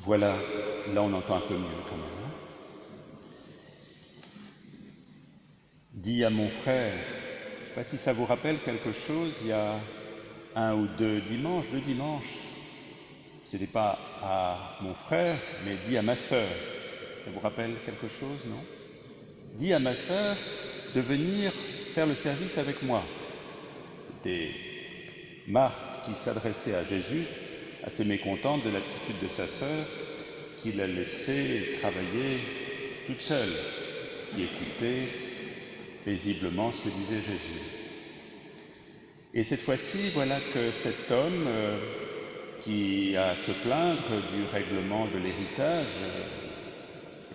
Voilà, là on entend un peu mieux quand même. Hein. Dis à mon frère, je ne sais pas si ça vous rappelle quelque chose, il y a un ou deux dimanches, ce n'est pas à mon frère, mais dis à ma sœur. Ça vous rappelle quelque chose, non? Dis à ma sœur de venir faire le service avec moi. C'était Marthe qui s'adressait à Jésus, assez mécontente de l'attitude de sa sœur, qui la laissait travailler toute seule, qui écoutait paisiblement ce que disait Jésus. Et cette fois-ci, voilà que cet homme qui a à se plaindre du règlement de l'héritage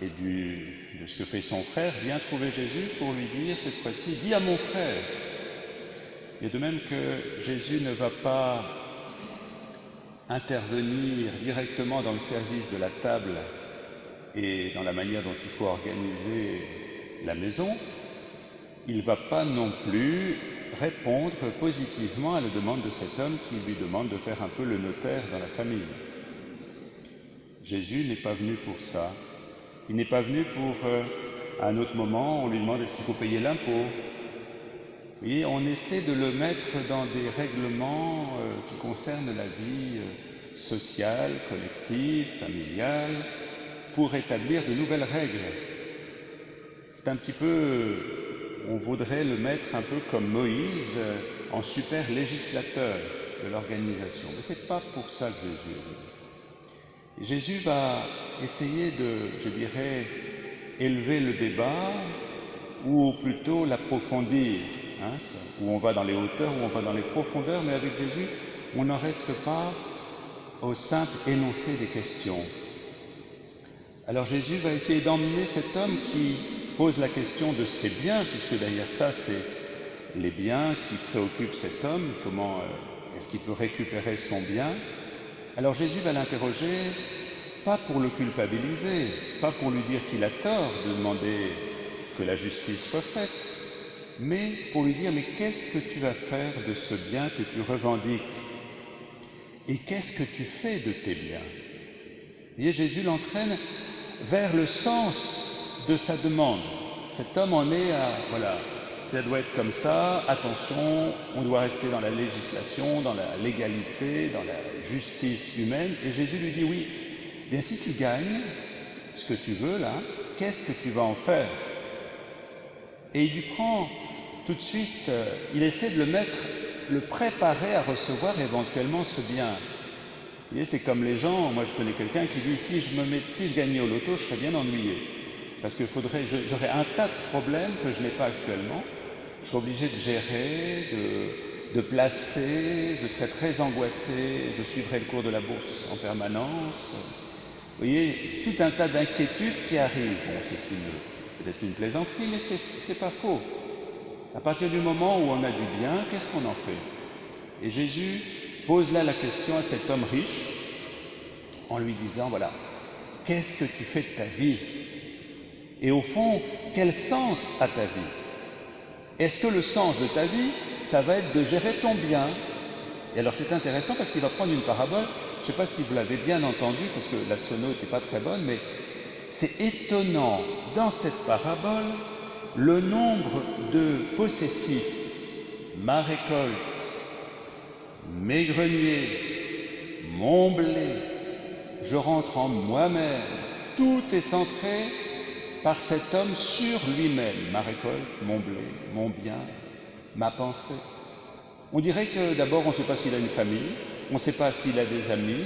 et de ce que fait son frère, vient trouver Jésus pour lui dire cette fois-ci, dis à mon frère. Et de même que Jésus ne va pas intervenir directement dans le service de la table et dans la manière dont il faut organiser la maison, il ne va pas non plus répondre positivement à la demande de cet homme qui lui demande de faire un peu le notaire dans la famille. Jésus n'est pas venu pour ça. Il n'est pas venu pour, à un autre moment, on lui demande est-ce qu'il faut payer l'impôt. Et on essaie de le mettre dans des règlements qui concernent la vie sociale, collective, familiale, pour établir de nouvelles règles. C'est un petit peu, on voudrait le mettre un peu comme Moïse en super législateur de l'organisation. Mais ce n'est pas pour ça que Jésus est venu. Jésus va essayer de, je dirais, élever le débat ou plutôt l'approfondir, hein, où on va dans les hauteurs, où on va dans les profondeurs, mais avec Jésus, on n'en reste pas au simple énoncé des questions. Alors Jésus va essayer d'emmener cet homme qui pose la question de ses biens, puisque derrière ça, c'est les biens qui préoccupent cet homme, comment est-ce qu'il peut récupérer son bien. Alors Jésus va l'interroger, pas pour le culpabiliser, pas pour lui dire qu'il a tort de demander que la justice soit faite, mais pour lui dire, mais qu'est-ce que tu vas faire de ce bien que tu revendiques? Et qu'est-ce que tu fais de tes biens? Vous voyez, Jésus l'entraîne vers le sens de sa demande. Cet homme en est à, voilà, ça doit être comme ça, attention, on doit rester dans la législation, dans la légalité, dans la justice humaine. Et Jésus lui dit, oui, bien si tu gagnes ce que tu veux là, qu'est-ce que tu vas en faire? Et il lui prend tout de suite, il essaie de le préparer à recevoir éventuellement ce bien. Vous voyez, c'est comme les gens, moi je connais quelqu'un qui dit si je gagnais au loto, je serais bien ennuyé. Parce que j'aurais un tas de problèmes que je n'ai pas actuellement. Je serais obligé de gérer, de placer, je serais très angoissé, je suivrais le cours de la bourse en permanence. Vous voyez, tout un tas d'inquiétudes qui arrivent. Bon, c'est peut-être une plaisanterie, mais c'est pas faux. À partir du moment où on a du bien, qu'est-ce qu'on en fait? Et Jésus pose là la question à cet homme riche en lui disant, voilà, qu'est-ce que tu fais de ta vie? Et au fond, quel sens a ta vie? Est-ce que le sens de ta vie, ça va être de gérer ton bien? Et alors c'est intéressant parce qu'il va prendre une parabole, je ne sais pas si vous l'avez bien entendu parce que la sono n'était pas très bonne, mais c'est étonnant dans cette parabole le nombre de possessifs, ma récolte, mes greniers, mon blé, je rentre en moi-même, tout est centré par cet homme sur lui-même, ma récolte, mon blé, mon bien, ma pensée. On dirait que d'abord on ne sait pas s'il a une famille, on ne sait pas s'il a des amis,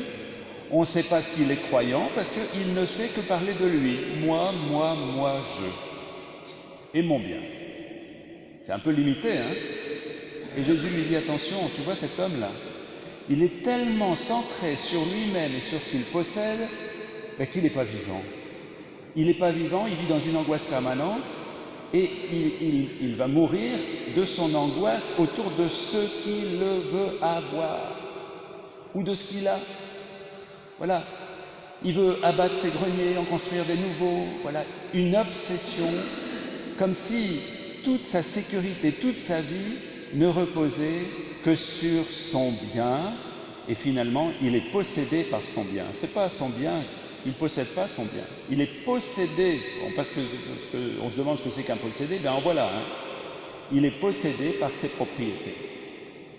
on ne sait pas s'il est croyant parce qu'il ne fait que parler de lui, moi, je, et mon bien. C'est un peu limité, hein? Et Jésus lui dit, attention, tu vois cet homme-là, il est tellement centré sur lui-même et sur ce qu'il possède qu'il n'est pas vivant. Il n'est pas vivant, il vit dans une angoisse permanente et il va mourir de son angoisse autour de ce qu'il veut avoir ou de ce qu'il a. Voilà. Il veut abattre ses greniers, en construire des nouveaux. Voilà. Une obsession, comme si toute sa sécurité, toute sa vie ne reposait que sur son bien, et finalement, il est possédé par son bien. Ce n'est pas son bien il ne possède pas son bien. Il est possédé. Bon, parce que on se demande ce que c'est qu'un possédé, bien en voilà un. Il est possédé par ses propriétés.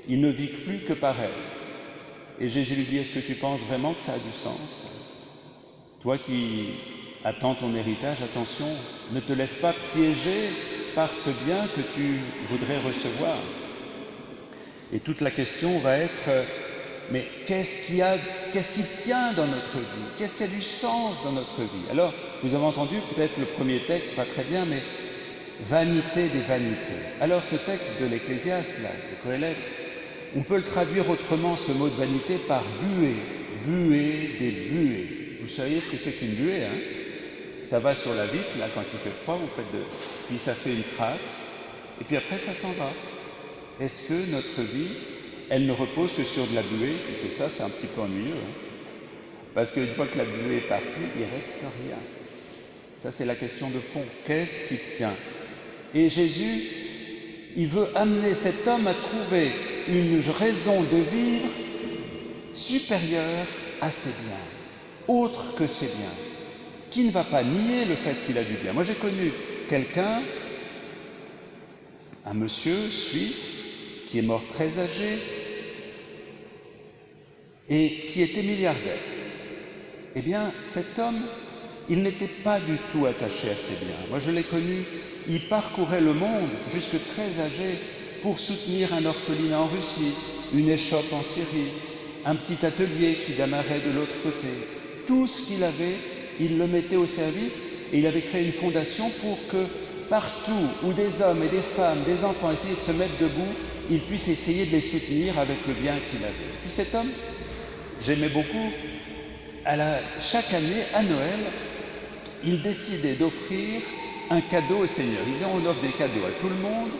Il ne vit plus que par elles. Et Jésus lui dit, est-ce que tu penses vraiment que ça a du sens? Toi qui attends ton héritage, attention, ne te laisse pas piéger par ce bien que tu voudrais recevoir. Et toute la question va être, mais qu'est-ce qui tient dans notre vie? Qu'est-ce qui a du sens dans notre vie? Alors, vous avez entendu peut-être le premier texte, pas très bien, mais vanité des vanités. Alors ce texte de l'Ecclésiaste, là, de Coëlette, on peut le traduire autrement, ce mot de vanité, par buée. Buée des buées. Vous savez ce que c'est qu'une buée, hein? Ça va sur la vitre, là, quand il fait froid, puis ça fait une trace, et puis après ça s'en va. Est-ce que notre vie, elle ne repose que sur de la buée? Si c'est ça, c'est un petit peu ennuyeux, hein? Parce qu'une fois que la buée est partie, il ne reste rien. Ça, c'est la question de fond. Qu'est-ce qui tient? Et Jésus, il veut amener cet homme à trouver une raison de vivre supérieure à ses biens, autre que ses biens, qui ne va pas nier le fait qu'il a du bien. Moi, j'ai connu quelqu'un, un monsieur suisse, qui est mort très âgé et qui était milliardaire. Eh bien, cet homme, il n'était pas du tout attaché à ses biens. Moi, je l'ai connu, il parcourait le monde, jusque très âgé, pour soutenir un orphelinat en Russie, une échoppe en Syrie, un petit atelier qui démarrait de l'autre côté. Tout ce qu'il avait, il le mettait au service et il avait créé une fondation pour que partout où des hommes et des femmes, des enfants essayaient de se mettre debout, il puisse essayer de les soutenir avec le bien qu'il avait. Puis cet homme, j'aimais beaucoup, chaque année, à Noël, il décidait d'offrir un cadeau au Seigneur. Il disait, on offre des cadeaux à tout le monde,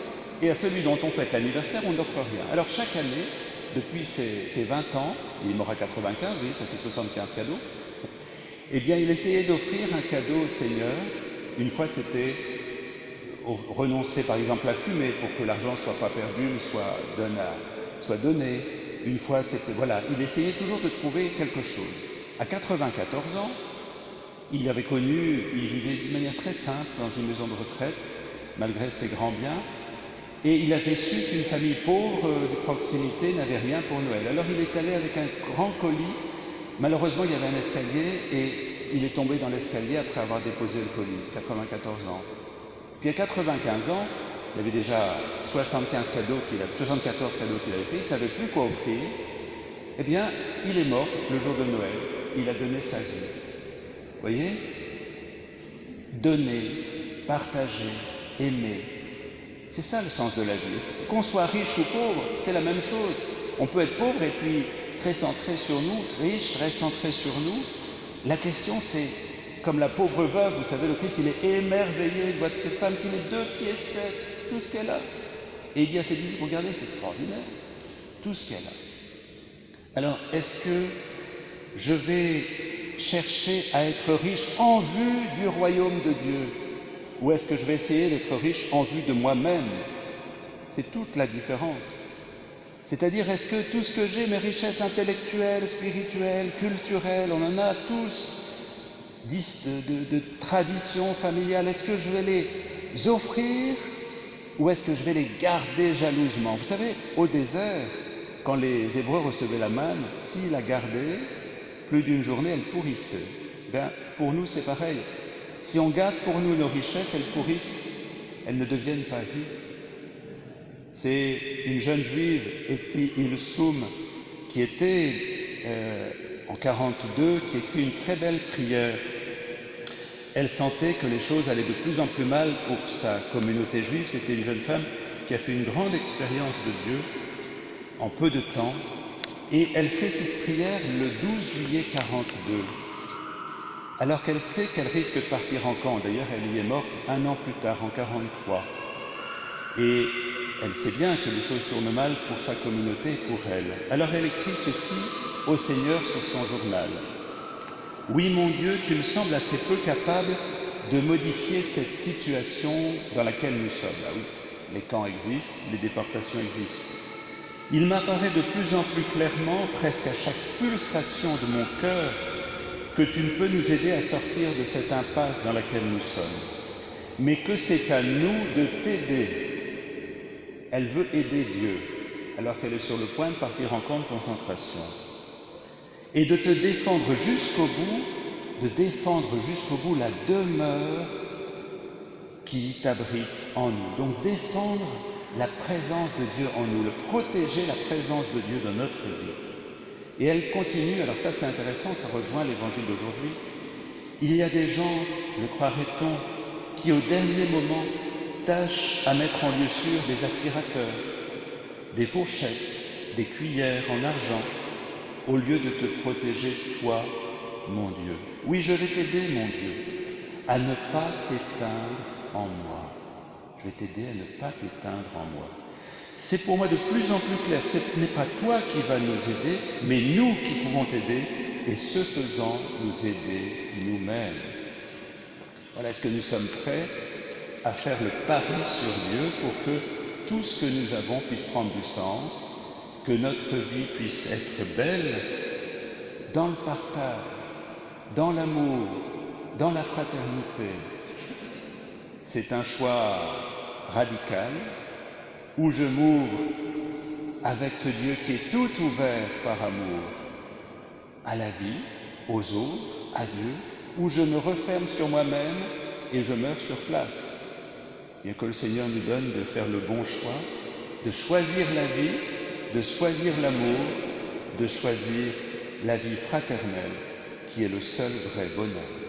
et à celui dont on fête l'anniversaire, on n'offre rien. Alors chaque année, depuis ses 20 ans, il est mort à 95, oui, ça fait 75 cadeaux, eh bien il essayait d'offrir un cadeau au Seigneur. Une fois, c'était renoncer par exemple à fumer pour que l'argent ne soit pas perdu, mais soit donné. Une fois, c'était, voilà, il essayait toujours de trouver quelque chose. À 94 ans, il vivait de manière très simple dans une maison de retraite, malgré ses grands biens, et il avait su qu'une famille pauvre de proximité n'avait rien pour Noël. Alors il est allé avec un grand colis. Malheureusement, il y avait un escalier et il est tombé dans l'escalier après avoir déposé le colis, 94 ans. Puis à 95 ans, il avait déjà 74 cadeaux qu'il avait fait, il ne savait plus quoi offrir. Eh bien, il est mort le jour de Noël, il a donné sa vie. Vous voyez? Donner, partager, aimer. C'est ça le sens de la vie. Qu'on soit riche ou pauvre, c'est la même chose. On peut être pauvre et puis très centré sur nous, riche, très centré sur nous. La question c'est, comme la pauvre veuve, vous savez, le Christ, il est émerveillé, il voit cette femme qui met 2 pieds 7, tout ce qu'elle a. Et il dit à ses disciples, regardez, c'est extraordinaire, tout ce qu'elle a. Alors, est-ce que je vais chercher à être riche en vue du royaume de Dieu? Ou est-ce que je vais essayer d'être riche en vue de moi-même? C'est toute la différence. C'est-à-dire, est-ce que tout ce que j'ai, mes richesses intellectuelles, spirituelles, culturelles, on en a tous, de tradition familiale, est-ce que je vais les offrir ou est-ce que je vais les garder jalousement? Vous savez, au désert, quand les Hébreux recevaient la manne, s'ils la gardaient, plus d'une journée, elle pourrissait. Ben, pour nous, c'est pareil. Si on garde pour nous nos richesses, elles pourrissent, elles ne deviennent pas vies. C'est une jeune juive, Eti Ilsoum, qui était en 42, qui écrit une très belle prière. Elle sentait que les choses allaient de plus en plus mal pour sa communauté juive. C'était une jeune femme qui a fait une grande expérience de Dieu en peu de temps. Et elle fait cette prière le 12 juillet 42. Alors qu'elle sait qu'elle risque de partir en camp. D'ailleurs, elle y est morte un an plus tard, en 43. Et elle sait bien que les choses tournent mal pour sa communauté et pour elle. Alors elle écrit ceci au Seigneur sur son journal. « Oui, mon Dieu, tu me sembles assez peu capable de modifier cette situation dans laquelle nous sommes. » Ah oui, les camps existent, les déportations existent. « Il m'apparaît de plus en plus clairement, presque à chaque pulsation de mon cœur, que tu ne peux nous aider à sortir de cette impasse dans laquelle nous sommes, mais que c'est à nous de t'aider. Elle veut aider Dieu, alors qu'elle est sur le point de partir en camp de concentration. Et de te défendre jusqu'au bout, de défendre jusqu'au bout la demeure qui t'abrite en nous. Donc défendre la présence de Dieu en nous, protéger la présence de Dieu dans notre vie. Et elle continue, alors ça c'est intéressant, ça rejoint l'évangile d'aujourd'hui. Il y a des gens, le croirait-on, qui au dernier moment tâchent à mettre en lieu sûr des aspirateurs, des fourchettes, des cuillères en argent, au lieu de te protéger, toi, mon Dieu. Oui, je vais t'aider, mon Dieu, à ne pas t'éteindre en moi. Je vais t'aider à ne pas t'éteindre en moi. C'est pour moi de plus en plus clair, ce n'est pas toi qui vas nous aider, mais nous qui pouvons t'aider, et ce faisant, nous aider nous-mêmes. Voilà, est-ce que nous sommes prêts à faire le pari sur Dieu pour que tout ce que nous avons puisse prendre du sens, que notre vie puisse être belle dans le partage, dans l'amour, dans la fraternité. C'est un choix radical où je m'ouvre avec ce Dieu qui est tout ouvert par amour à la vie, aux autres, à Dieu, où je me referme sur moi-même et je meurs sur place. Bien que le Seigneur nous donne de faire le bon choix, de choisir la vie, de choisir l'amour, de choisir la vie fraternelle qui est le seul vrai bonheur.